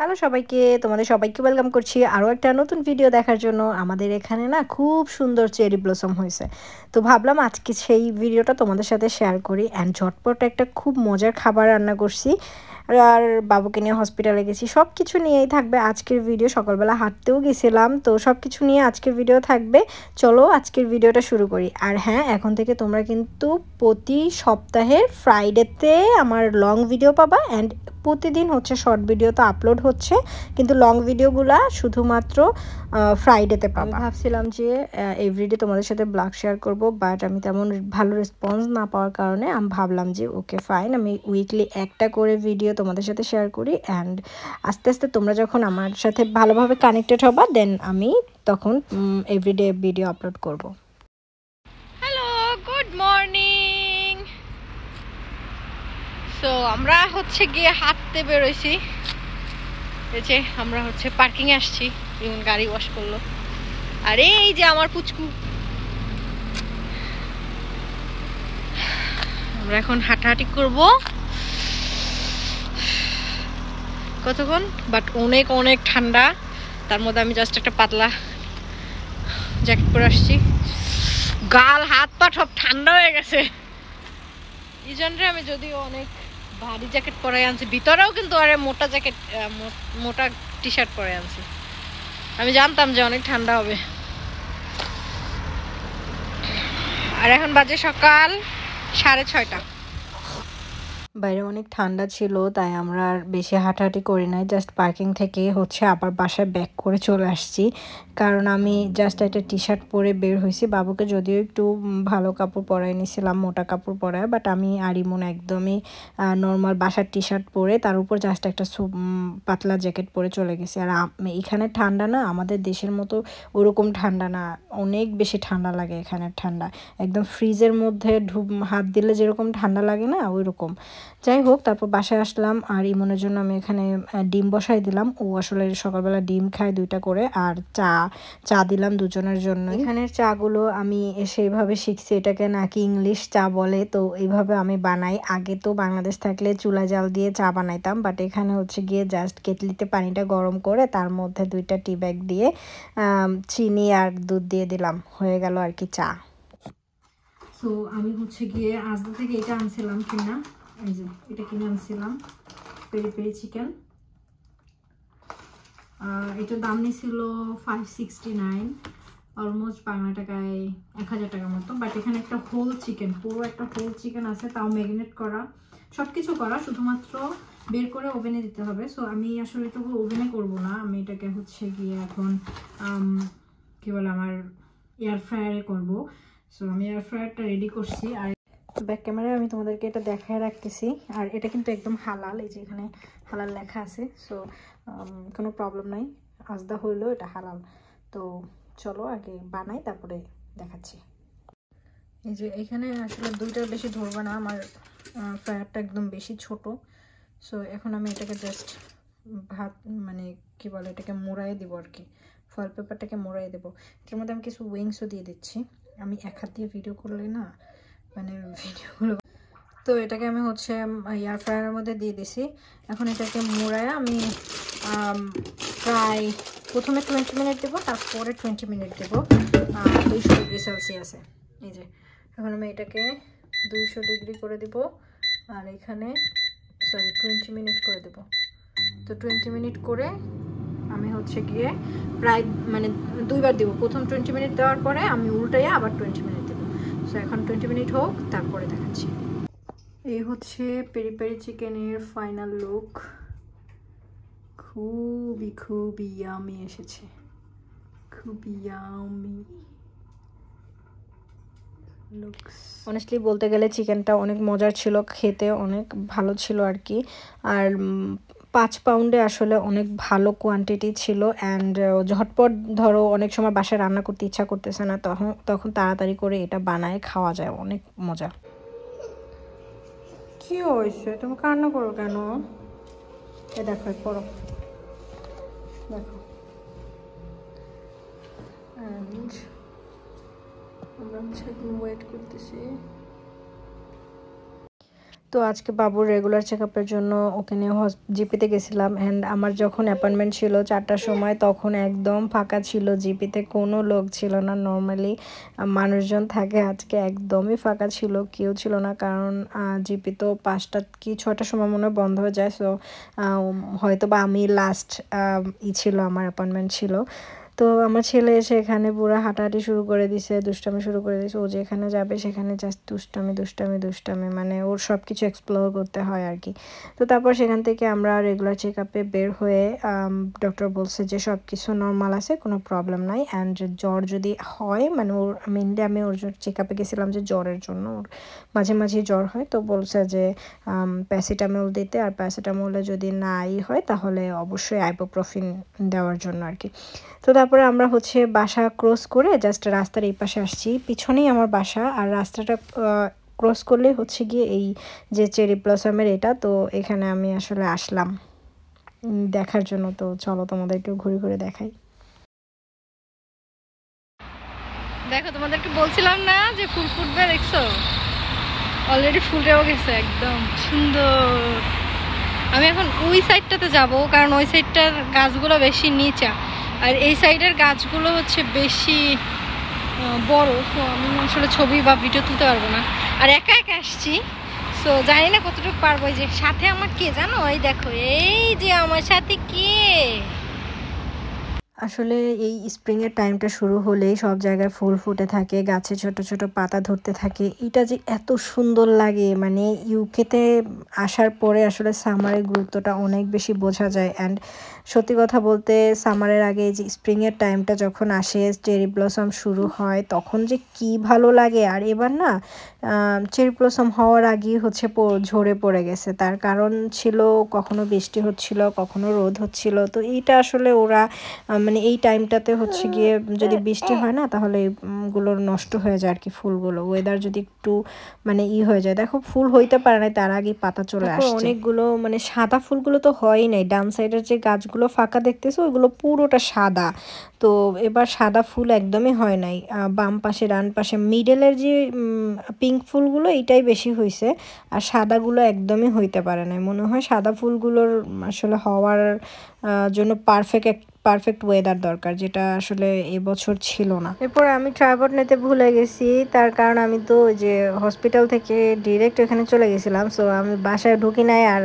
Hello সবাইকে, তোমাদের সবাইকে ওয়েলকাম করছি আরও একটা নতুন ভিডিও দেখার জন্য। আমাদের এখানে না খুব সুন্দর চেরি ব্লসম হয়েছে, তো ভাবলাম আজকে সেই ভিডিওটা তোমাদের সাথে শেয়ার করি। অ্যান্ড ঝটপট একটা খুব মজার খাবার রান্না করছি, আর বাবুকে নিয়ে হসপিটালে গেছি। সব কিছু নিয়েই থাকবে আজকের ভিডিও। সকালবেলা হাঁটতেও গেছিলাম, তো সব কিছু নিয়ে আজকের ভিডিও থাকবে। চলো আজকের ভিডিওটা শুরু করি। আর হ্যাঁ, এখন থেকে তোমরা কিন্তু প্রতি সপ্তাহের ফ্রাইডেতে আমার লং ভিডিও পাবা, অ্যান্ড প্রতিদিন হচ্ছে শর্ট ভিডিও তো আপলোড হচ্ছে, কিন্তু লং ভিডিওগুলা শুধুমাত্র ফ্রাইডেতে পাবা। ভাবছিলাম যে এভরিডে তোমাদের সাথে ব্লগ শেয়ার করব, বাট আমি তেমন ভালো রেসপন্স না পাওয়ার কারণে আমি ভাবলাম যে ওকে ফাইন, আমি উইকলি একটা করে ভিডিও তোমাদের সাথে শেয়ার করি। অ্যান্ড আস্তে আস্তে তোমরা যখন আমার সাথে ভালোভাবে কানেক্টেড হবা, দেন আমি তখন এভরিডে ভিডিও আপলোড করব। Hello, good morning. সো আমরা হচ্ছে গিয়ে হাঁটতে বেরোইছি। এই যে আমরা হচ্ছে পার্কিংয়ে আসছি, গাড়ি ওয়াশ করলো। আর এই যে আমার পুচকু, আমরা এখন হাঁটাহাঁটি করব কতক্ষণ, বাট অনেক অনেক ঠান্ডা। তার মধ্যে আমি জাস্ট একটা পাতলা জ্যাকেট পরে আসছি, গাল হাত পা সব ঠান্ডা হয়ে গেছে। এই জন্য আমি যদিও অনেক ভারী জ্যাকেট পরে আনছি, ভিতরেও কিন্তু আরে মোটা জ্যাকেট, মোটা টি শার্ট পরে আনছি। আমি জানতাম যে অনেক ঠান্ডা হবে। আর এখন বাজে সকাল 6:30। বাইরে অনেক ঠান্ডা ছিল, তাই আমরা আর বেশি হাঁটাহাঁটি করি নাই। জাস্ট পার্কিং থেকে হচ্ছে আবার বাসায় ব্যাক করে চলে আসছি, কারণ আমি জাস্ট একটা টি শার্ট পরে বের হয়েছি। বাবুকে যদিও একটু ভালো কাপড় পরাই নিয়েছিলাম, মোটা কাপড় পরায়, বাট আমি আর ইমন একদমই নর্মাল বাসার টি শার্ট পরে তার উপর জাস্ট একটা পাতলা জ্যাকেট পরে চলে গেছি। আর এখানে ঠান্ডা না, আমাদের দেশের মতো ওরকম ঠান্ডা না, অনেক বেশি ঠান্ডা লাগে এখানের ঠান্ডা। একদম ফ্রিজের মধ্যে হাত দিলে যেরকম ঠান্ডা লাগে না, ওই রকম। যাই হোক, তারপর বাসায় আসলাম, আর ইমনের জন্য আমি এখানে ডিম বসাই দিলাম। ও আসলে সকালবেলা ডিম খায় 2টা করে, আর চা দিলাম দুজনের জন্য। এখানের চাগুলো আমি এসে এইভাবে শিখছি, এটাকে নাকি ইংলিশ চা বলে, তো এইভাবে আমি বানাই। আগে তো বাংলাদেশ থাকলে চুলা জাল দিয়ে চা বানাইতাম, বাট এখানে হচ্ছে গিয়ে জাস্ট কেটলিতে পানিটা গরম করে তার মধ্যে 2টা টি ব্যাগ দিয়ে চিনি আর দুধ দিয়ে দিলাম, হয়ে গেল আর কি চা। সো আমি হচ্ছে গিয়ে আজদা থেকে এটা আনছিলাম কিনা, এই যে এটা কিনে আনছিলাম, পেরি পেরি চিকেন। এটার দাম নিয়েছিল 569, অলমোস্ট বাংলা টাকায় 1000 টাকার মতো। বাট এখানে একটা হোল চিকেন, পুরো একটা হোল চিকেন আছে, তাও ম্যারিনেট করা, সব কিছু করা, শুধুমাত্র বের করে ওভেনে দিতে হবে। সো আমি আসলে এটা ওভেনে করব না, আমি এটাকে হচ্ছে গিয়ে এখন কি বলে আমার এয়ার ফ্রায়ারে করবো। সো আমি এয়ার ফ্রায়ারটা রেডি করছি, আর ব্যাক ক্যামেরায় আমি তোমাদেরকে এটা দেখায় রাখতেছি। আর এটা কিন্তু একদম হালাল, এই যে এখানে হালাল লেখা আছে। সো কোনো প্রবলেম নাই, আজদা হইলেও এটা হালাল। তো চলো আগে বানাই, তারপরে দেখাচ্ছি। এই যে এখানে আসলে 2টার বেশি ধরবে না, আমার ফ্রায়ারটা একদম বেশি ছোট। সো এখন আমি এটাকে জাস্ট মানে কি বলে, এটাকে মোড়াই দেবো আর কি, ফয়েল পেপারটাকে মোড়াই দেবো। এটার মধ্যে আমি কিছু উইংসও দিয়ে দিচ্ছি। আমি এক হাত দিয়ে ভিডিও করলে না, মানে ভিডিওগুলো, তো এটাকে আমি হচ্ছে এয়ার ফ্রায়ারের মধ্যে দিয়ে দিছি। এখন এটাকে মোড়ায় আমি প্রায় প্রথমে 20 মিনিট দেবো, তারপরে 20 মিনিট দেবো 200 ডিগ্রি সেলসিয়াসে। এই যে এখন আমি এটাকে 200 ডিগ্রি করে দেব, আর এখানে 20 মিনিট করে দেব। তো 20 মিনিট করে আমি হচ্ছে গিয়ে প্রায় মানে 2বার দেবো। প্রথম 20 মিনিট দেওয়ার পরে আমি উল্টাইয়া আবার 20 মিনিট দেবো। সো এখন 20 মিনিট হোক, তারপরে দেখাচ্ছি। এই হচ্ছে পেরি পেরি চিকেনের ফাইনাল লুক। খুবই খুবই ইয়ামি এসেছে, খুবই ইয়ামি লুকস। অনেস্টলি বলতে গেলে চিকেনটা অনেক মজার ছিল, খেতে অনেক ভালো ছিল আর কি। আর 5 পাউন্ডে আসলে অনেক ভালো কোয়ান্টিটি ছিল। অ্যান্ড ঝটপট ধরো অনেক সময় বাসায় রান্না করতে ইচ্ছা করতেছে না, তখন তাড়াতাড়ি করে এটা বানায় খাওয়া যায়, অনেক মজা। কি হয়েছে, তুমি কান্না করো কেন? এ দেখো, পড়ো, দেখো। অ্যান্ড আমরা হচ্ছে ওয়েট করতেছি। তো আজকে বাবুর রেগুলার চেকআপের জন্য ওকে নিয়ে জিপিতে গেছিলাম। অ্যান্ড আমার যখন অ্যাপয়েন্টমেন্ট ছিল 4টার সময়, তখন একদম ফাঁকা ছিল, জিপিতে কোনো লোক ছিল না। নর্মালি মানুষজন থাকে, আজকে একদমই ফাঁকা ছিল, কেউ ছিল না। কারণ জিপি তো 5টা কি 6টার সময় মনে হয় বন্ধ হয়ে যায়। সো হয়তো বা আমি লাস্ট ছিল, আমার অ্যাপয়েন্টমেন্ট ছিল। তো আমার ছেলে এসে এখানে পুরো হাঁটাহাঁটি শুরু করে দিছে, দুষ্টামি শুরু করে দিছে। ও যেখানে যাবে সেখানে জাস্ট দুষ্টামি দুষ্টামি দুষ্টামি, মানে ওর সব কিছু এক্সপ্লোর করতে হয় আর কি। তো তারপর সেখান থেকে আমরা রেগুলার চেক আপে বের হয়ে ডক্টর বলছে যে সব কিছু নর্মাল আছে, কোনো প্রবলেম নাই। অ্যান্ড জ্বর যদি হয়, মানে ওর মেনলি আমি ওর চেক আপে গেছিলাম যে জ্বরের জন্য, ওর মাঝে মাঝে জ্বর হয়। তো বলছে যে প্যারাসিটামল দিতে, আর প্যারাসিটামলে যদি নাই হয় তাহলে অবশ্যই আইবুপ্রোফেন দেওয়ার জন্য আর কি। তো তারপরে আমরা হচ্ছে বাসা ক্রস করে জাস্ট রাস্তার এই পাশে আসছি, পিছনেই আমার বাসা। আর রাস্তাটা ক্রস করলে হচ্ছে গিয়ে এই যে চেরি ব্লসমের এটা, তো এখানে আমি আসলে আসলাম দেখার জন্য। তো চলো তোমাদেরকে ঘুরে ঘুরে দেখাই। দেখো, তোমাদেরকে বলছিলাম না যে ফুল ফুটবে, দেখছো অলরেডি ফুটেও গেছে, একদম সুন্দর। আমি এখন ওই সাইডটাতে যাব, কারণ ওই সাইডটার গাছগুলো বেশি নিচা, আর এই সাইডের গাছগুলো হচ্ছে বেশি বড়। সো আমি আসলে ছবি বা ভিডিও তুলতে পারবো না, আর একা একা আসছি। সো জানি না কতটুকু পারবো। এই যে সাথে আমার কে জানো, এই দেখো, এই যে আমার সাথে কে। আসলে এই স্প্রিংয়ের টাইমটা শুরু হলেই সব জায়গায় ফুল ফুটে থাকে, গাছে ছোট ছোট পাতা ধরতে থাকে। এটা যে এত সুন্দর লাগে, মানে ইউকেতে আসার পরে আসলে সামারের গুরুত্বটা অনেক বেশি বোঝা যায়। অ্যান্ড সত্যি কথা বলতে, সামারের আগে এই যে স্প্রিংয়ের টাইমটা যখন আসে, চেরি ব্লসম শুরু হয়, তখন যে কি ভালো লাগে। আর এবার না চেরি ব্লসম হওয়ার আগেই হচ্ছে ঝরে পড়ে গেছে। তার কারণ ছিল, কখনো বৃষ্টি হচ্ছিল, কখনো রোদ হচ্ছিল। তো এইটা আসলে ওরা মানে এই টাইমটাতে হচ্ছে গিয়ে যদি বৃষ্টি হয় না, তাহলে এগুলো নষ্ট হয়ে যায় আর কি। ফুলগুলো ওয়েদার যদি একটু মানে হয়ে যায়, দেখো ফুল হইতে পারে না, তার আগেই পাতা চলে আসছে। অনেকগুলো মানে সাদা ফুলগুলো তো হয়ই নাই। ডান সাইডের যে গাছগুলো ফাঁকা দেখতেছো, ওইগুলো পুরোটা সাদা। তো এবার সাদা ফুল একদমই হয় নাই। বাম পাশে, ডান পাশে, মিডলের যে পিঙ্ক ফুলগুলো, এইটাই বেশি হয়েছে। আর সাদাগুলো একদমই হইতে পারে না। মনে হয় সাদা ফুলগুলোর আসলে হওয়ার জন্য পারফেক্ট ওয়েদার দরকার, যেটা আসলে এবছর ছিল না। এরপরে আমি ট্রাইপড নিতে ভুলে গেছি, তার কারণ আমি তো ওই যে হসপিটাল থেকে ডিরেক্ট এখানে চলে গেছিলাম। সো আমি বাসায় ঢুকি নাই, আর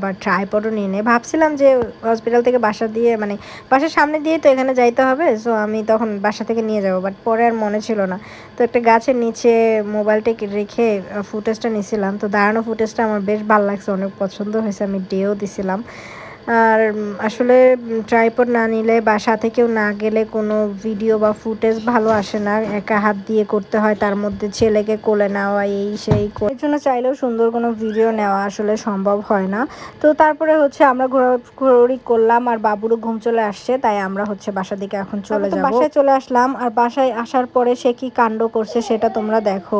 বা ট্রাইপডও নিয়ে নেই। ভাবছিলাম যে হসপিটাল থেকে বাসা দিয়ে, মানে বাসার সামনে দিয়ে তো এখানে যাইতে হবে, সো আমি তখন বাসা থেকে নিয়ে যাবো, বাট পরে আর মনে ছিল না। তো একটা গাছের নিচে মোবাইলটা রেখে ফুটেজটা নিয়েছিলাম। তো দাঁড়ানো ফুটেজটা আমার বেশ ভালো লাগছে, অনেক পছন্দ হয়েছে, আমি ডেও দিছিলাম। আর আসলে ট্রাইপড না নিলে বা সাথে কেউ না গেলে কোনো ভিডিও বা ফুটেজ ভালো আসে না। একা হাত দিয়ে করতে হয়, তার মধ্যে ছেলেকে কোলে নেওয়া, এই সেই, এর জন্য চাইলেও সুন্দর কোনো ভিডিও নেওয়া আসলে সম্ভব হয় না। তো তারপরে হচ্ছে আমরা ঘোরাঘুরি করলাম, আর বাবুরও ঘুম চলে আসছে, তাই আমরা হচ্ছে বাসার দিকে এখন চলে যাব। বাসায় চলে আসলাম, আর বাসায় আসার পরে সে কি কাণ্ড করছে সেটা তোমরা দেখো।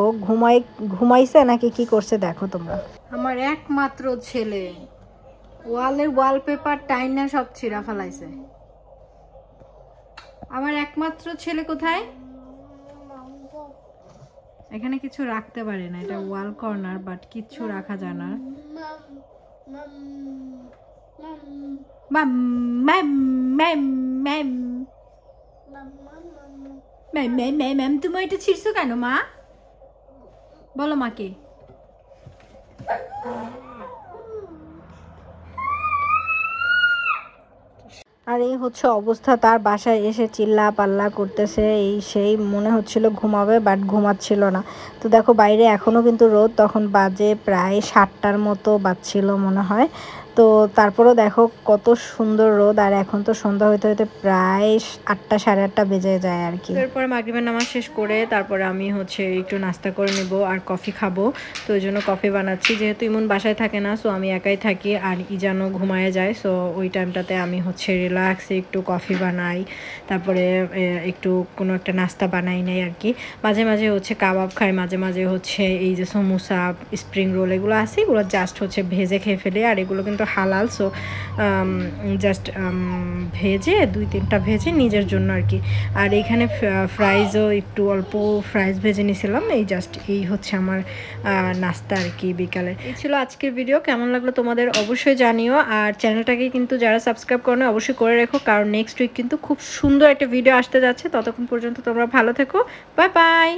ঘুমাইছে নাকি কি করছে দেখো তোমরা। আমার একমাত্র ছেলে ওয়ালের ওয়ালপেপার টাইনা সব ছিঁড়া ফেলাইছে। আমার একমাত্র ছেলে কোথায়? এখানে কিছু রাখতে পারে না, এটা ওয়াল কর্নার, বাট কিচ্ছু রাখা যায় না। তুমি এটা ছিঁড়ছো কেন মা? বলো মাকে। আর এই হচ্ছে অবস্থা, তার বাসায় এসে চিল্লা পাল্লা করতেছে, এই সেই, মনে হচ্ছিল ঘুমাবে, বাট ঘুমাচ্ছিল না। তো দেখো বাইরে এখনও কিন্তু রোদ, তখন বাজে প্রায় 7টার মতো বাজছিল মনে হয়। তো তারপরেও দেখো কত সুন্দর রোদ। আর এখন তো সন্ধ্যা হইতে হইতে প্রায় 8টা সাড়ে 8টা বেজে যায় আর কি। এরপরে মাগরিবের নামাজ শেষ করে তারপরে আমি হচ্ছে একটু নাস্তা করে নেব আর কফি খাবো। তো ওই জন্য কফি বানাচ্ছি, যেহেতু ইমন বাসায় থাকে না, সো আমি একাই থাকি, আর ইজানও ঘুমায় যায়। সো ওই টাইমটাতে আমি হচ্ছে রিল্যাক্সে একটু কফি বানাই, তারপরে একটু কোনো একটা নাস্তা বানাই নেই আর কি। মাঝে মাঝে হচ্ছে কাবাব খাই, মাঝে মাঝে হচ্ছে এই যে সমোসা, স্প্রিং রোল, এগুলো আছে, এগুলো জাস্ট হচ্ছে ভেজে খেয়ে ফেলি। আর এগুলো কিন্তু হালাল, সো জাস্ট ভেজে 2-3টা ভেজে নিজের জন্য আর কি। আর এখানে ফ্রাইজও একটু অল্প ফ্রাইজ ভেজে নিয়েছিলাম। এই হচ্ছে আমার নাস্তা আর কি বিকালে। এই ছিল আজকের ভিডিও। কেমন লাগলো তোমাদের অবশ্যই জানিও। আর চ্যানেলটাকে কিন্তু যারা সাবস্ক্রাইব করো অবশ্যই করে রেখো, কারণ নেক্সট উইক কিন্তু খুব সুন্দর একটা ভিডিও আসতে যাচ্ছে। ততক্ষণ পর্যন্ত তোমরা ভালো থেকো। Bye bye.